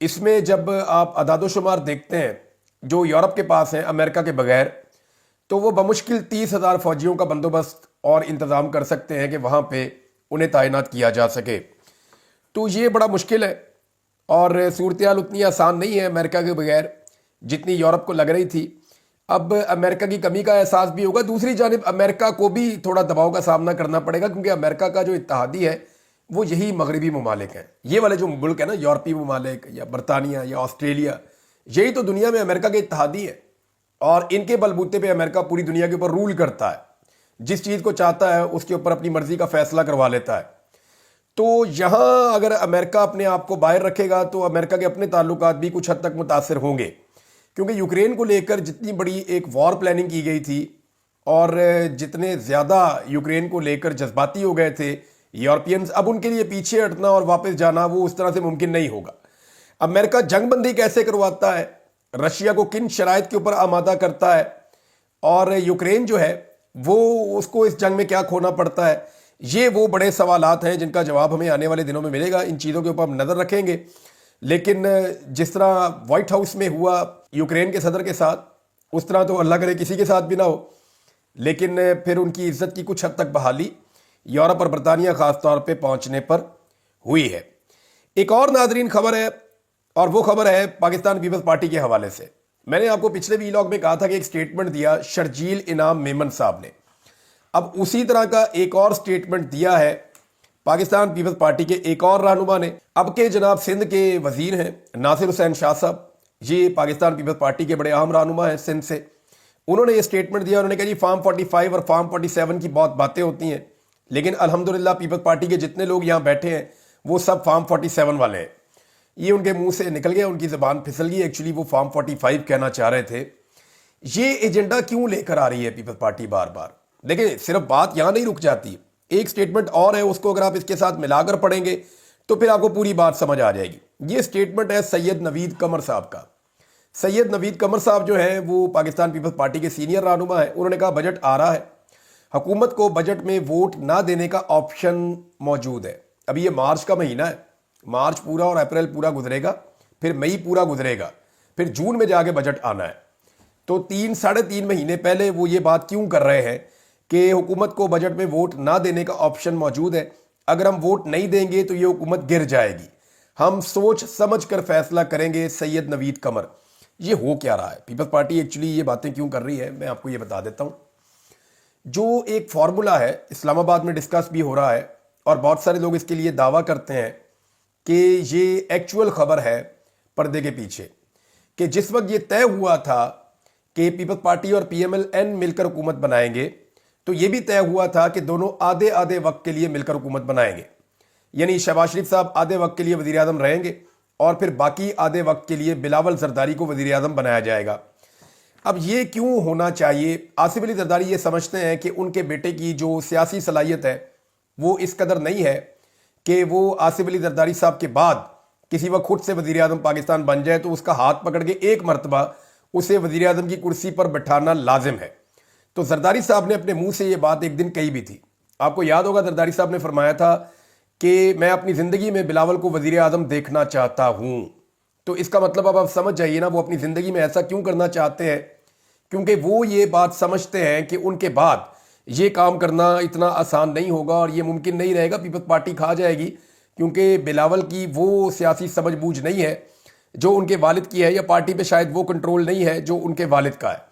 اس میں جب آپ اعداد و شمار دیکھتے ہیں جو یورپ کے پاس ہیں امریکہ کے بغیر، تو وہ بمشکل 30,000 فوجیوں کا بندوبست اور انتظام کر سکتے ہیں کہ وہاں پہ انہیں تعینات کیا جا سکے۔ تو یہ بڑا مشکل ہے، اور صورتحال اتنی آسان نہیں ہے امریکہ کے بغیر جتنی یورپ کو لگ رہی تھی۔ اب امریکہ کی کمی کا احساس بھی ہوگا، دوسری جانب امریکہ کو بھی تھوڑا دباؤ کا سامنا کرنا پڑے گا، کیونکہ امریکہ کا جو اتحادی ہے وہ یہی مغربی ممالک ہیں، یہ والے جو ملک ہیں نا، یورپی ممالک یا برطانیہ یا آسٹریلیا، یہی تو دنیا میں امریکہ کے اتحادی ہے، اور ان کے بلبوتے پہ امریکہ پوری دنیا کے اوپر رول کرتا ہے، جس چیز کو چاہتا ہے اس کے اوپر اپنی مرضی کا فیصلہ کروا لیتا ہے۔ تو یہاں اگر امریکہ اپنے آپ کو باہر رکھے گا تو امریکہ کے اپنے تعلقات بھی کچھ حد تک متاثر ہوں گے، کیونکہ یوکرین کو لے کر جتنی بڑی ایک وار پلاننگ کی گئی تھی اور جتنے زیادہ یوکرین کو لے کر جذباتی ہو گئے تھے یورپینز، اب ان کے لیے پیچھے ہٹنا اور واپس جانا وہ اس طرح سے ممکن نہیں ہوگا۔ امریکہ جنگ بندی کیسے کرواتا ہے، رشیا کو کن شرائط کے اوپر آمادہ کرتا ہے، اور یوکرین جو ہے وہ اس کو اس جنگ میں کیا کھونا پڑتا ہے، یہ وہ بڑے سوالات ہیں جن کا جواب ہمیں آنے والے دنوں میں ملے گا۔ ان چیزوں کے اوپر ہم نظر رکھیں گے، لیکن جس طرح وائٹ ہاؤس میں ہوا یوکرین کے صدر کے ساتھ، اس طرح تو اللہ کرے کسی کے ساتھ بھی نہ ہو، لیکن پھر ان کی عزت کی کچھ حد تک بحالی یورپ اور برطانیہ خاص طور پہ پہنچنے پر ہوئی ہے۔ ایک اور ناظرین خبر ہے، اور وہ خبر ہے پاکستان پیپلز پارٹی کے حوالے سے۔ میں نے آپ کو پچھلے ویلاگ میں کہا تھا کہ ایک سٹیٹمنٹ دیا شرجیل انعام میمن صاحب نے، اب اسی طرح کا ایک اور سٹیٹمنٹ دیا ہے پاکستان پیپلز پارٹی کے ایک اور رہنما نے۔ اب کے جناب سندھ کے وزیر ہیں ناصر حسین شاہ صاحب، یہ پاکستان پیپلز پارٹی کے بڑے اہم رہنما ہیں سندھ سے، انہوں نے یہ سٹیٹمنٹ دیا۔ انہوں نے کہا جی فارم 45 اور فارم 47 کی بہت باتیں ہوتی ہیں، لیکن الحمدللہ پیپلز پارٹی کے جتنے لوگ یہاں بیٹھے ہیں وہ سب فارم 47 والے ہیں۔ یہ ان کے منہ سے نکل گیا، ان کی زبان پھسل گئی، ایکچولی وہ فارم 45 کہنا چاہ رہے تھے۔ یہ ایجنڈا کیوں لے کر آ رہی ہے پیپلز پارٹی بار بار؟ دیکھیں صرف بات یہاں نہیں رک جاتی، ایک سٹیٹمنٹ اور ہے، اس کو اگر آپ اس کے ساتھ ملا کر پڑھیں گے تو پھر آپ کو پوری بات سمجھ آ جائے گی۔ یہ سٹیٹمنٹ ہے سید نوید قمر صاحب کا۔ سید نوید قمر صاحب جو ہیں وہ پاکستان پیپلز پارٹی کے سینئر رہنما ہیں۔ انہوں نے کہا بجٹ آ رہا ہے، حکومت کو بجٹ میں ووٹ نہ دینے کا آپشن موجود ہے۔ ابھی یہ مارچ کا مہینہ ہے، مارچ پورا اور اپریل پورا گزرے گا، پھر مئی پورا گزرے گا، پھر جون میں جا کے بجٹ آنا ہے۔ تو 3-3.5 مہینے پہلے وہ یہ بات کیوں کر رہے ہیں کہ حکومت کو بجٹ میں ووٹ نہ دینے کا آپشن موجود ہے، اگر ہم ووٹ نہیں دیں گے تو یہ حکومت گر جائے گی، ہم سوچ سمجھ کر فیصلہ کریں گے۔ سید نوید قمر، یہ ہو کیا رہا ہے؟ پیپلز پارٹی ایکچولی یہ باتیں کیوں کر رہی ہے میں آپ کو یہ بتا دیتا ہوں۔ جو ایک فارمولا ہے اسلام آباد میں ڈسکس بھی ہو رہا ہے، اور بہت سارے لوگ اس کے لیے دعویٰ کرتے ہیں کہ یہ ایکچول خبر ہے پردے کے پیچھے، کہ جس وقت یہ طے ہوا تھا کہ پیپلز پارٹی اور پی ایم ایل این مل کر حکومت بنائیں گے، تو یہ بھی طے ہوا تھا کہ دونوں آدھے آدھے وقت کے لیے مل کر حکومت بنائیں گے، یعنی شہباز شریف صاحب آدھے وقت کے لیے وزیر اعظم رہیں گے اور پھر باقی آدھے وقت کے لیے بلاول زرداری کو وزیر اعظم بنایا جائے گا۔ اب یہ کیوں ہونا چاہیے؟ آصف علی زرداری یہ سمجھتے ہیں کہ ان کے بیٹے کی جو سیاسی صلاحیت ہے وہ اس قدر نہیں ہے کہ وہ آصف علی زرداری صاحب کے بعد کسی وقت خود سے وزیر اعظم پاکستان بن جائے تو اس کا ہاتھ پکڑ کے ایک مرتبہ اسے وزیر اعظم کی کرسی پر بٹھانا لازم ہے۔ تو زرداری صاحب نے اپنے منہ سے یہ بات ایک دن کہی بھی تھی، آپ کو یاد ہوگا زرداری صاحب نے فرمایا تھا کہ میں اپنی زندگی میں بلاول کو وزیر اعظم دیکھنا چاہتا ہوں۔ تو اس کا مطلب اب آپ سمجھ جائیے نا وہ اپنی زندگی میں ایسا کیوں کرنا چاہتے ہیں، کیونکہ وہ یہ بات سمجھتے ہیں کہ ان کے بعد یہ کام کرنا اتنا آسان نہیں ہوگا اور یہ ممکن نہیں رہے گا، پیپلز پارٹی کھا جائے گی، کیونکہ بلاول کی وہ سیاسی سمجھ بوجھ نہیں ہے جو ان کے والد کی ہے، یا پارٹی پہ شاید وہ کنٹرول نہیں ہے جو ان کے والد کا ہے۔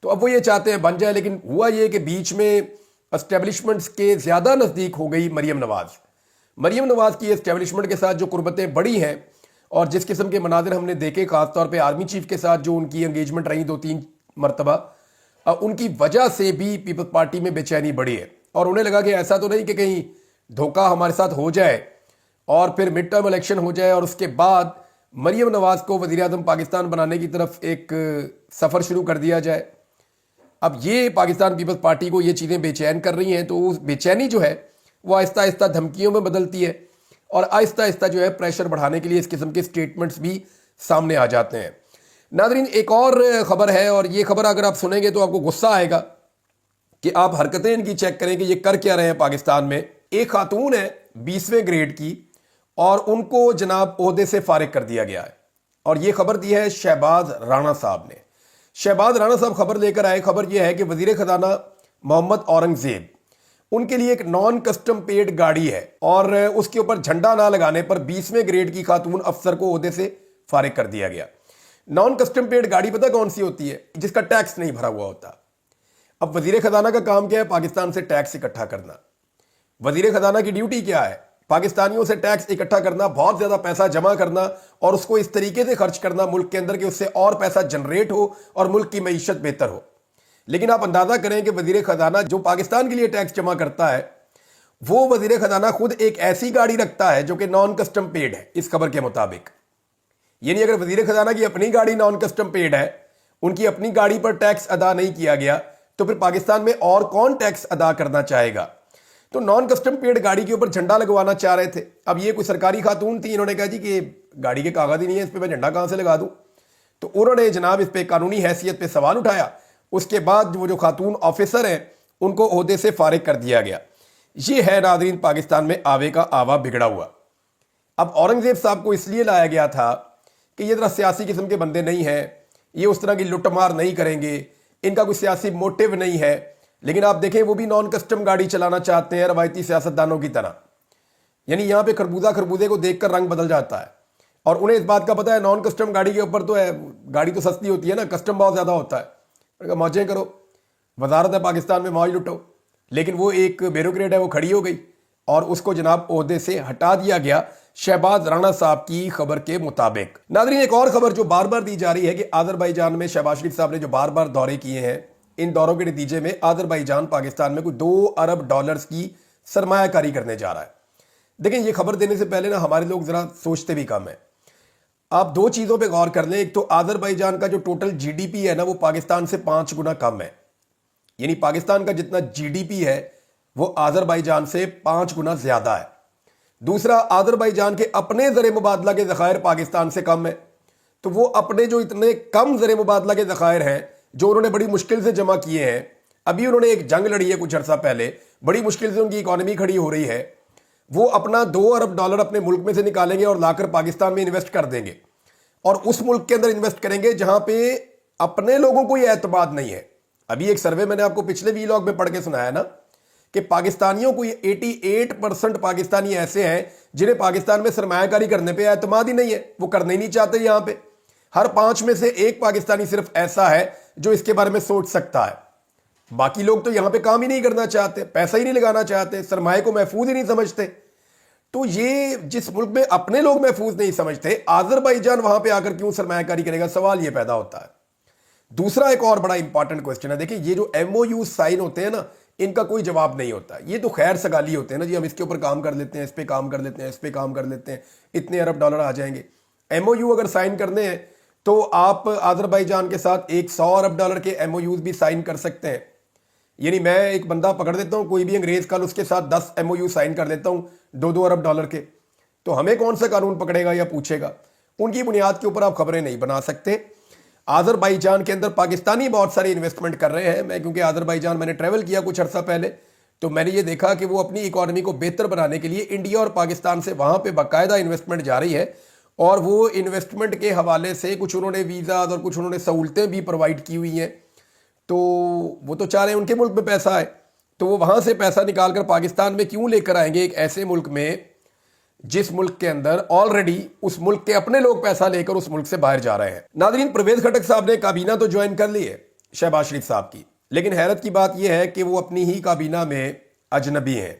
تو اب وہ یہ چاہتے ہیں بن جائے، لیکن ہوا یہ کہ بیچ میں اسٹیبلشمنٹس کے زیادہ نزدیک ہو گئی مریم نواز۔ مریم نواز کی اسٹیبلشمنٹ کے ساتھ جو قربتیں بڑی ہیں اور جس قسم کے مناظر ہم نے دیکھے، خاص طور پہ آرمی چیف کے ساتھ جو ان کی انگیجمنٹ رہی 2-3 مرتبہ، ان کی وجہ سے بھی پیپلز پارٹی میں بے چینی بڑھی ہے، اور انہیں لگا کہ ایسا تو نہیں کہ کہیں دھوکہ ہمارے ساتھ ہو جائے اور پھر مڈ ٹرم الیکشن ہو جائے اور اس کے بعد مریم نواز کو وزیر اعظم پاکستان بنانے کی طرف ایک سفر شروع کر دیا جائے۔ اب یہ پاکستان پیپلز پارٹی کو یہ چیزیں بے چین کر رہی ہیں، تو اس بے چینی جو ہے وہ آہستہ آہستہ دھمکیوں میں بدلتی ہے، اور آہستہ آہستہ جو ہے پریشر بڑھانے کے لیے اس قسم کے سٹیٹمنٹس بھی سامنے آ جاتے ہیں۔ ناظرین ایک اور خبر ہے، اور یہ خبر اگر آپ سنیں گے تو آپ کو غصہ آئے گا کہ آپ حرکتیں ان کی چیک کریں کہ یہ کر کیا رہے ہیں پاکستان میں۔ ایک خاتون ہے 20ویں گریڈ کی، اور ان کو جناب عہدے سے فارغ کر دیا گیا ہے۔ اور یہ خبر دی ہے شہباز رانا صاحب نے. شہباز رانا صاحب خبر لے کر آئے. خبر یہ ہے کہ وزیر خزانہ محمد اورنگزیب ان کے لیے ایک نان کسٹم پیڈ گاڑی ہے اور اس کے اوپر جھنڈا نہ لگانے پر 20ویں گریڈ کی خاتون افسر کو عہدے سے فارغ کر دیا گیا. نان کسٹم پیڈ گاڑی پتہ کون سی ہوتی ہے؟ جس کا ٹیکس نہیں بھرا ہوا ہوتا. اب وزیر خزانہ کا کام کیا ہے؟ پاکستان سے ٹیکس اکٹھا کرنا. وزیر خزانہ کی ڈیوٹی کیا ہے؟ پاکستانیوں سے ٹیکس اکٹھا کرنا، بہت زیادہ پیسہ جمع کرنا اور اس کو اس طریقے سے خرچ کرنا ملک کے اندر کہ اس سے اور پیسہ جنریٹ ہو اور ملک کی معیشت بہتر ہو. لیکن آپ اندازہ کریں کہ وزیر خزانہ جو پاکستان کے لیے ٹیکس جمع کرتا ہے وہ وزیر خزانہ خود ایک ایسی گاڑی رکھتا ہے جو کہ نان کسٹم پیڈ ہے اس خبر کے مطابق. یعنی اگر وزیر خزانہ کی اپنی گاڑی نان کسٹم پیڈ ہے، ان کی اپنی گاڑی پر ٹیکس ادا نہیں کیا گیا، تو پھر پاکستان میں اور کون ٹیکس ادا کرنا چاہے گا؟ تو نان کسٹم پیڈ گاڑی کے اوپر جھنڈا لگوانا چاہ رہے تھے. اب یہ کوئی سرکاری خاتون تھی، انہوں نے کہا جی کہ گاڑی کے کاغذ ہی نہیں ہے، اس پہ میں جھنڈا کہاں سے لگا دوں؟ تو انہوں نے جناب اس پہ قانونی حیثیت پہ سوال اٹھایا. اس کے بعد وہ جو خاتون آفیسر ہیں ان کو عہدے سے فارغ کر دیا گیا. یہ ہے ناظرین پاکستان میں آوے کا آوا بگڑا ہوا. اب اورنگزیب صاحب کو اس لیے لایا گیا تھا کہ یہ ذرا سیاسی قسم کے بندے نہیں ہیں، یہ اس طرح کی لٹ مار نہیں کریں گے، ان کا کوئی سیاسی موٹیو نہیں ہے. لیکن آپ دیکھیں وہ بھی نان کسٹم گاڑی چلانا چاہتے ہیں روایتی سیاستدانوں کی طرح. یعنی یہاں پہ خربوزے کو دیکھ کر رنگ بدل جاتا ہے اور انہیں اس بات کا پتہ ہے نان کسٹم گاڑی کے اوپر تو ہے، گاڑی تو سستی ہوتی ہے نا، کسٹم بہت زیادہ ہوتا ہے. موجیں کرو، وزارت ہے پاکستان میں، موج لٹو. لیکن وہ ایک بیوروکریٹ ہے، وہ کھڑی ہو گئی اور اس کو جناب عہدے سے ہٹا دیا گیا شہباز رانا صاحب کی خبر کے مطابق. ناظرین ایک اور خبر جو بار بار دی جا رہی ہے کہ آذربائیجان میں شہباز شریف صاحب نے جو بار بار دورے کیے ہیں، ان دوروں کے نتیجے میں آذربائیجان پاکستان میں کوئی $2 ارب کی سرمایہ کاری کرنے جا رہا ہے. دیکھیں یہ خبر دینے سے پہلے نا ہمارے لوگ ذرا سوچتے بھی کم ہیں. آپ دو چیزوں پہ غور کر لیں. ایک تو آذربائیجان کا جو ٹوٹل جی ڈی پی ہے نا وہ پاکستان سے 5 گنا کم ہے. یعنی پاکستان کا جتنا جی ڈی پی ہے وہ آذربائیجان سے 5 گنا زیادہ ہے. دوسرا آذربائیجان کے اپنے زر مبادلہ کے ذخائر پاکستان سے کم ہے. تو وہ اپنے جو اتنے کم زر مبادلہ کے ذخائر ہیں جو انہوں نے بڑی مشکل سے جمع کیے ہیں، ابھی انہوں نے ایک جنگ لڑی ہے کچھ عرصہ پہلے، بڑی مشکل سے ان کی اکانومی کھڑی ہو رہی ہے، وہ اپنا $2 ارب اپنے ملک میں سے نکالیں گے اور لا کر پاکستان میں انویسٹ کر دیں گے اور اس ملک کے اندر انویسٹ کریں گے جہاں پہ اپنے لوگوں کو یہ اعتماد نہیں ہے. ابھی ایک سروے میں نے آپ کو پچھلے ویلاگ میں پڑھ کے سنایا نا کہ پاکستانیوں کو 88% پاکستانی ایسے ہیں جنہیں پاکستان میں سرمایہ کاری کرنے پہ اعتماد ہی نہیں ہے، وہ کرنا ہی نہیں چاہتے. یہاں پہ ہر 5 میں سے ایک پاکستانی صرف ایسا ہے جو اس کے بارے میں سوچ سکتا ہے. باقی لوگ تو یہاں پہ کام ہی نہیں کرنا چاہتے، پیسہ ہی نہیں لگانا چاہتے، سرمایہ کو محفوظ ہی نہیں سمجھتے. تو یہ جس ملک میں اپنے لوگ محفوظ نہیں سمجھتے، آذربائیجان وہاں پہ آ کر کیوں سرمایہ کاری کرے گا؟ سوال یہ پیدا ہوتا ہے. دوسرا ایک اور بڑا امپورٹنٹ کوسچن ہے. دیکھیں یہ جو ایم او یو سائن ہوتے ہیں نا، ان کا کوئی جواب نہیں ہوتا. یہ تو خیر سگالی ہوتے ہیں نا، جی ہم اس کے اوپر کام کر لیتے ہیں، اس پہ کام کر لیتے ہیں، اس پہ کام کر لیتے ہیں، اتنے ارب ڈالر آ جائیں گے. ایم او یو اگر سائن کرنے ہیں تو آپ آذربائیجان کے ساتھ ایک $100 ارب کے ایم او یوز بھی سائن کر سکتے ہیں. یعنی میں ایک بندہ پکڑ دیتا ہوں، کوئی بھی انگریز، کل اس کے ساتھ 10 ایم او یو سائن کر دیتا ہوں $2 ارب کے، تو ہمیں کون سا قانون پکڑے گا یا پوچھے گا؟ ان کی بنیاد کے اوپر آپ خبریں نہیں بنا سکتے. آذربائیجان کے اندر پاکستانی بہت ساری انویسٹمنٹ کر رہے ہیں. میں کیونکہ آذربائیجان میں نے ٹریول کیا کچھ عرصہ پہلے، تو میں نے یہ دیکھا کہ وہ اپنی اکانومی کو بہتر بنانے کے لیے انڈیا اور پاکستان سے وہاں پہ باقاعدہ انویسٹمنٹ جا رہی ہے اور وہ انویسٹمنٹ کے حوالے سے کچھ انہوں نے ویزاز اور کچھ انہوں نے سہولتیں بھی پرووائڈ کی ہوئی ہیں. تو وہ تو چاہ رہے ہیں ان کے ملک میں پیسہ آئے، تو وہ وہاں سے پیسہ نکال کر پاکستان میں کیوں لے کر آئیں گے ایک ایسے ملک میں جس ملک کے اندر آلریڈی اس ملک کے اپنے لوگ پیسہ لے کر اس ملک سے باہر جا رہے ہیں. ناظرین پرویز خٹک صاحب نے کابینہ تو جوائن کر لی ہے شہباز شریف صاحب کی، لیکن حیرت کی بات یہ ہے کہ وہ اپنی ہی کابینہ میں اجنبی ہیں.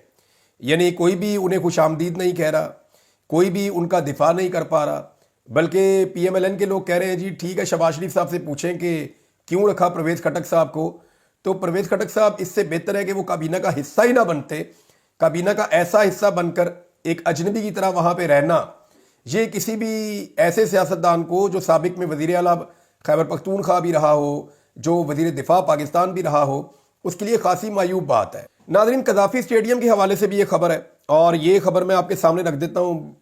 یعنی کوئی بھی انہیں خوش آمدید نہیں کہہ رہا، کوئی بھی ان کا دفاع نہیں کر پا رہا، بلکہ پی ایم ایل این کے لوگ کہہ رہے ہیں جی ٹھیک ہے شہباز شریف صاحب سے پوچھیں کہ کیوں رکھا پرویز خٹک صاحب کو. تو پرویز خٹک صاحب اس سے بہتر ہے کہ وہ کابینہ کا حصہ ہی نہ بنتے. کابینہ کا ایسا حصہ بن کر ایک اجنبی کی طرح وہاں پہ رہنا، یہ کسی بھی ایسے سیاستدان کو جو سابق میں وزیر اعلیٰ خیبر پختونخوا بھی رہا ہو، جو وزیر دفاع پاکستان بھی رہا ہو، اس کے لیے خاصی معیوب بات ہے. ناظرین قذافی اسٹیڈیم کے حوالے سے بھی یہ خبر ہے اور یہ خبر میں آپ کے سامنے رکھ دیتا ہوں.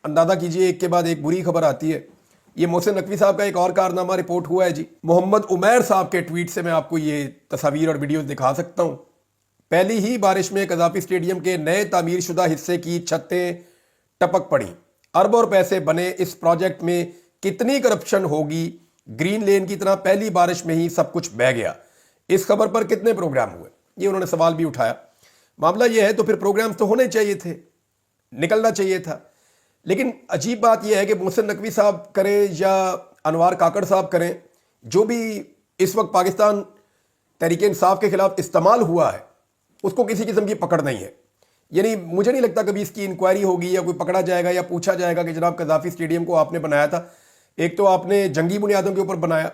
اندازہ کیجئے ایک کے بعد ایک بری خبر آتی ہے. یہ محسن نقوی صاحب کا ایک اور کارنامہ رپورٹ ہوا ہے جی. محمد عمیر صاحب کے ٹویٹ سے میں آپ کو یہ تصاویر اور ویڈیوز دکھا سکتا ہوں. پہلی ہی بارش میں قذافی اسٹیڈیم کے نئے تعمیر شدہ حصے کی چھتیں ٹپک پڑی. اربوں پیسے بنے اس پروجیکٹ میں کتنی کرپشن ہوگی, گرین لین کی طرح پہلی بارش میں ہی سب کچھ بہہ گیا, اس خبر پر کتنے پروگرام ہوئے, یہ انہوں نے سوال بھی اٹھایا. معاملہ یہ ہے تو پھر پروگرامز تو ہونے چاہیے تھے, نکلنا چاہیے تھا. لیکن عجیب بات یہ ہے کہ محسن نقوی صاحب کریں یا انوار کاکڑ صاحب کریں, جو بھی اس وقت پاکستان تحریک انصاف کے خلاف استعمال ہوا ہے اس کو کسی قسم کی پکڑ نہیں ہے. یعنی مجھے نہیں لگتا کبھی اس کی انکوائری ہوگی یا کوئی پکڑا جائے گا یا پوچھا جائے گا کہ جناب قذافی اسٹیڈیم کو آپ نے بنایا تھا, ایک تو آپ نے جنگی بنیادوں کے اوپر بنایا,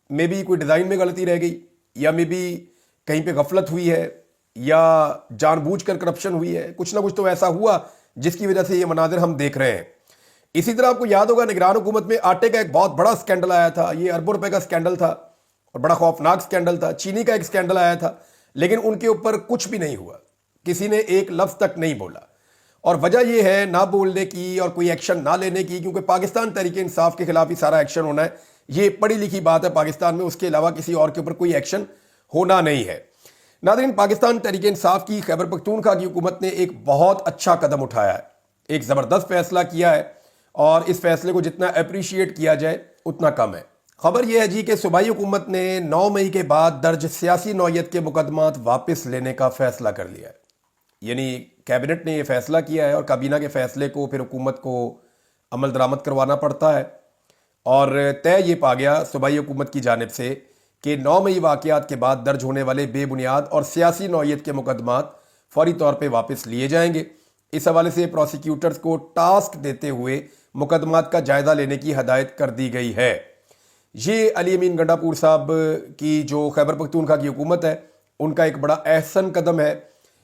میں بھی کوئی ڈیزائن میں غلطی رہ گئی, یا میں بھی کہیں پہ غفلت ہوئی ہے, یا جان بوجھ کر کرپشن ہوئی ہے, کچھ نہ کچھ تو ایسا ہوا جس کی وجہ سے یہ مناظر ہم دیکھ رہے ہیں. اسی طرح آپ کو یاد ہوگا نگران حکومت میں آٹے کا ایک بہت بڑا سکینڈل آیا تھا, یہ اربوں روپے کا سکینڈل تھا اور بڑا خوفناک سکینڈل تھا. چینی کا ایک سکینڈل آیا تھا, لیکن ان کے اوپر کچھ بھی نہیں ہوا, کسی نے ایک لفظ تک نہیں بولا. اور وجہ یہ ہے نہ بولنے کی اور کوئی ایکشن نہ لینے کی, کیونکہ پاکستان تحریک انصاف کے خلاف ہی سارا ایکشن ہونا ہے. یہ پڑھی لکھی بات ہے پاکستان میں, اس کے علاوہ کسی اور کے اوپر کوئی ایکشن ہونا نہیں ہے. ناظرین, پاکستان تحریک انصاف کی خیبر پختونخوا کی حکومت نے ایک بہت اچھا قدم اٹھایا ہے, ایک زبردست فیصلہ کیا ہے, اور اس فیصلے کو جتنا اپریشیٹ کیا جائے اتنا کم ہے. خبر یہ ہے جی کہ صوبائی حکومت نے 9 مئی کے بعد درج سیاسی نوعیت کے مقدمات واپس لینے کا فیصلہ کر لیا ہے. یعنی کیبنٹ نے یہ فیصلہ کیا ہے اور کابینہ کے فیصلے کو پھر حکومت کو عمل درآمد کروانا پڑتا ہے. اور طے یہ پا گیا صوبائی حکومت کی جانب سے کہ 9 مئی واقعات کے بعد درج ہونے والے بے بنیاد اور سیاسی نوعیت کے مقدمات فوری طور پہ واپس لیے جائیں گے. اس حوالے سے پروسیکیوٹرز کو ٹاسک دیتے ہوئے مقدمات کا جائزہ لینے کی ہدایت کر دی گئی ہے. یہ علی امین گنڈا پور صاحب کی جو خیبر پختونخوا کی حکومت ہے ان کا ایک بڑا احسن قدم ہے.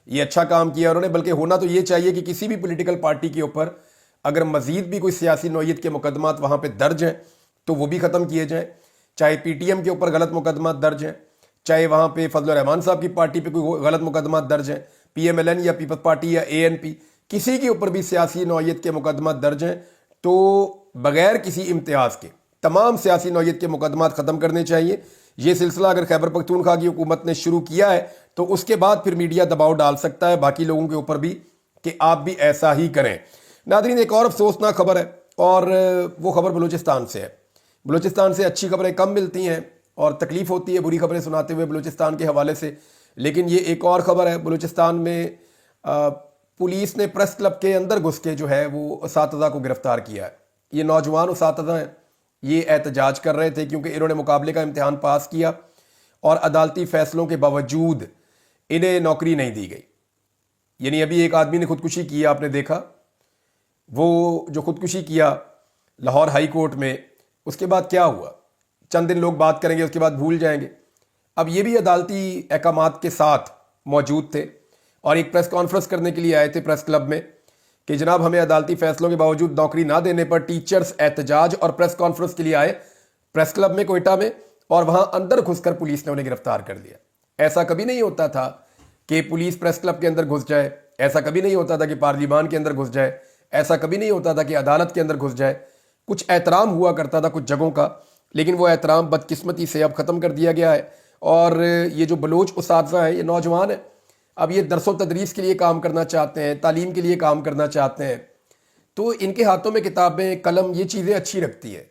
یہ اچھا کام کیا انہوں نے, بلکہ ہونا تو یہ چاہیے کہ کسی بھی پولیٹیکل پارٹی کے اوپر اگر مزید بھی کوئی سیاسی نوعیت کے مقدمات وہاں پہ درج ہیں تو وہ بھی ختم کیے جائیں. چاہے پی ٹی ایم کے اوپر غلط مقدمات درج ہیں, چاہے وہاں پہ فضل الرحمان صاحب کی پارٹی پہ کوئی غلط مقدمات درج ہیں, پی ایم ایل این یا پیپلز پارٹی یا اے این پی, کسی کے اوپر بھی سیاسی نوعیت کے مقدمات درج ہیں تو بغیر کسی امتیاز کے تمام سیاسی نوعیت کے مقدمات ختم کرنے چاہیے. یہ سلسلہ اگر خیبر پختونخوا کی حکومت نے شروع کیا ہے تو اس کے بعد پھر میڈیا دباؤ ڈال سکتا ہے باقی لوگوں کے اوپر بھی کہ آپ بھی ایسا ہی کریں. ناظرین, ایک اور افسوسناک خبر ہے اور وہ خبر بلوچستان سے ہے. بلوچستان سے اچھی خبریں کم ملتی ہیں اور تکلیف ہوتی ہے بری خبریں سناتے ہوئے بلوچستان کے حوالے سے, لیکن یہ ایک اور خبر ہے. بلوچستان میں پولیس نے پریس کلب کے اندر گھس کے جو ہے وہ اساتذہ کو گرفتار کیا ہے. یہ نوجوان اساتذہ ہیں, یہ احتجاج کر رہے تھے کیونکہ انہوں نے مقابلے کا امتحان پاس کیا اور عدالتی فیصلوں کے باوجود انہیں نوکری نہیں دی گئی. یعنی ابھی ایک آدمی نے خودکشی کی, آپ نے دیکھا, وہ جو خودکشی کیا لاہور ہائی کورٹ میں, اس کے بعد کیا ہوا؟ چند دن لوگ بات کریں گے, اس کے بعد بھول جائیں گے. اب یہ بھی عدالتی احکامات کے ساتھ موجود تھے اور ایک پریس کانفرنس کرنے کے لیے آئے تھے پریس کلب میں کہ جناب ہمیں عدالتی فیصلوں کے باوجود نوکری نہ دینے پر ٹیچرز احتجاج اور پریس کانفرنس کے لیے آئے پریس کلب میں کوئٹہ میں, اور وہاں اندر گھس کر پولیس نے انہیں گرفتار کر لیا. ایسا کبھی نہیں ہوتا تھا کہ پولیس پریس کلب کے اندر گھس جائے, ایسا کبھی نہیں ہوتا تھا کہ پارلیمان کے اندر گھس جائے, ایسا کبھی نہیں ہوتا تھا کہ عدالت کے اندر گھس جائے. کچھ احترام ہوا کرتا تھا کچھ جگہوں کا, لیکن وہ احترام بدقسمتی سے اب ختم کر دیا گیا ہے. اور یہ جو بلوچ اساتذہ ہیں یہ نوجوان ہیں, اب یہ درس و تدریس کے لیے کام کرنا چاہتے ہیں, تعلیم کے لیے کام کرنا چاہتے ہیں, تو ان کے ہاتھوں میں کتابیں قلم یہ چیزیں اچھی رکھتی ہے.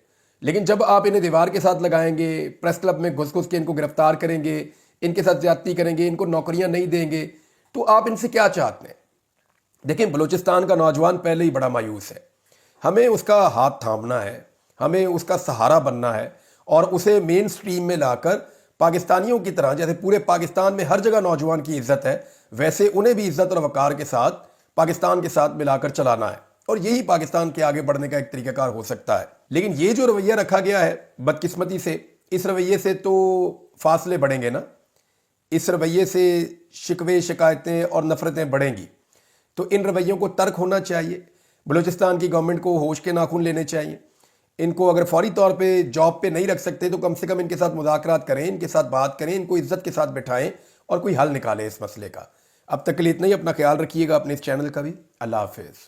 لیکن جب آپ انہیں دیوار کے ساتھ لگائیں گے, پریس کلب میں گھس گھس کے ان کو گرفتار کریں گے, ان کے ساتھ زیادتی کریں گے, ان کو نوکریاں نہیں دیں گے, تو آپ ان سے کیا چاہتے ہیں؟ دیکھیں, بلوچستان کا نوجوان پہلے ہی بڑا مایوس ہے. ہمیں اس کا ہاتھ تھامنا ہے, ہمیں اس کا سہارا بننا ہے اور اسے مین سٹریم میں لا کر پاکستانیوں کی طرح, جیسے پورے پاکستان میں ہر جگہ نوجوان کی عزت ہے, ویسے انہیں بھی عزت اور وقار کے ساتھ پاکستان کے ساتھ ملا کر چلانا ہے. اور یہی پاکستان کے آگے بڑھنے کا ایک طریقہ کار ہو سکتا ہے. لیکن یہ جو رویہ رکھا گیا ہے بدقسمتی سے, اس رویے سے تو فاصلے بڑھیں گے نا, اس رویے سے شکوے شکایتیں اور نفرتیں بڑھیں گی. تو ان رویوں کو ترک ہونا چاہیے. بلوچستان کی گورنمنٹ کو ہوش کے ناخن لینے چاہیے. ان کو اگر فوری طور پہ جاب پہ نہیں رکھ سکتے تو کم سے کم ان کے ساتھ مذاکرات کریں, ان کے ساتھ بات کریں, ان کو عزت کے ساتھ بٹھائیں اور کوئی حل نکالیں اس مسئلے کا. اب تک کے لیے اتنا ہی. اپنا خیال رکھیے گا, اپنے اس چینل کا بھی. اللہ حافظ.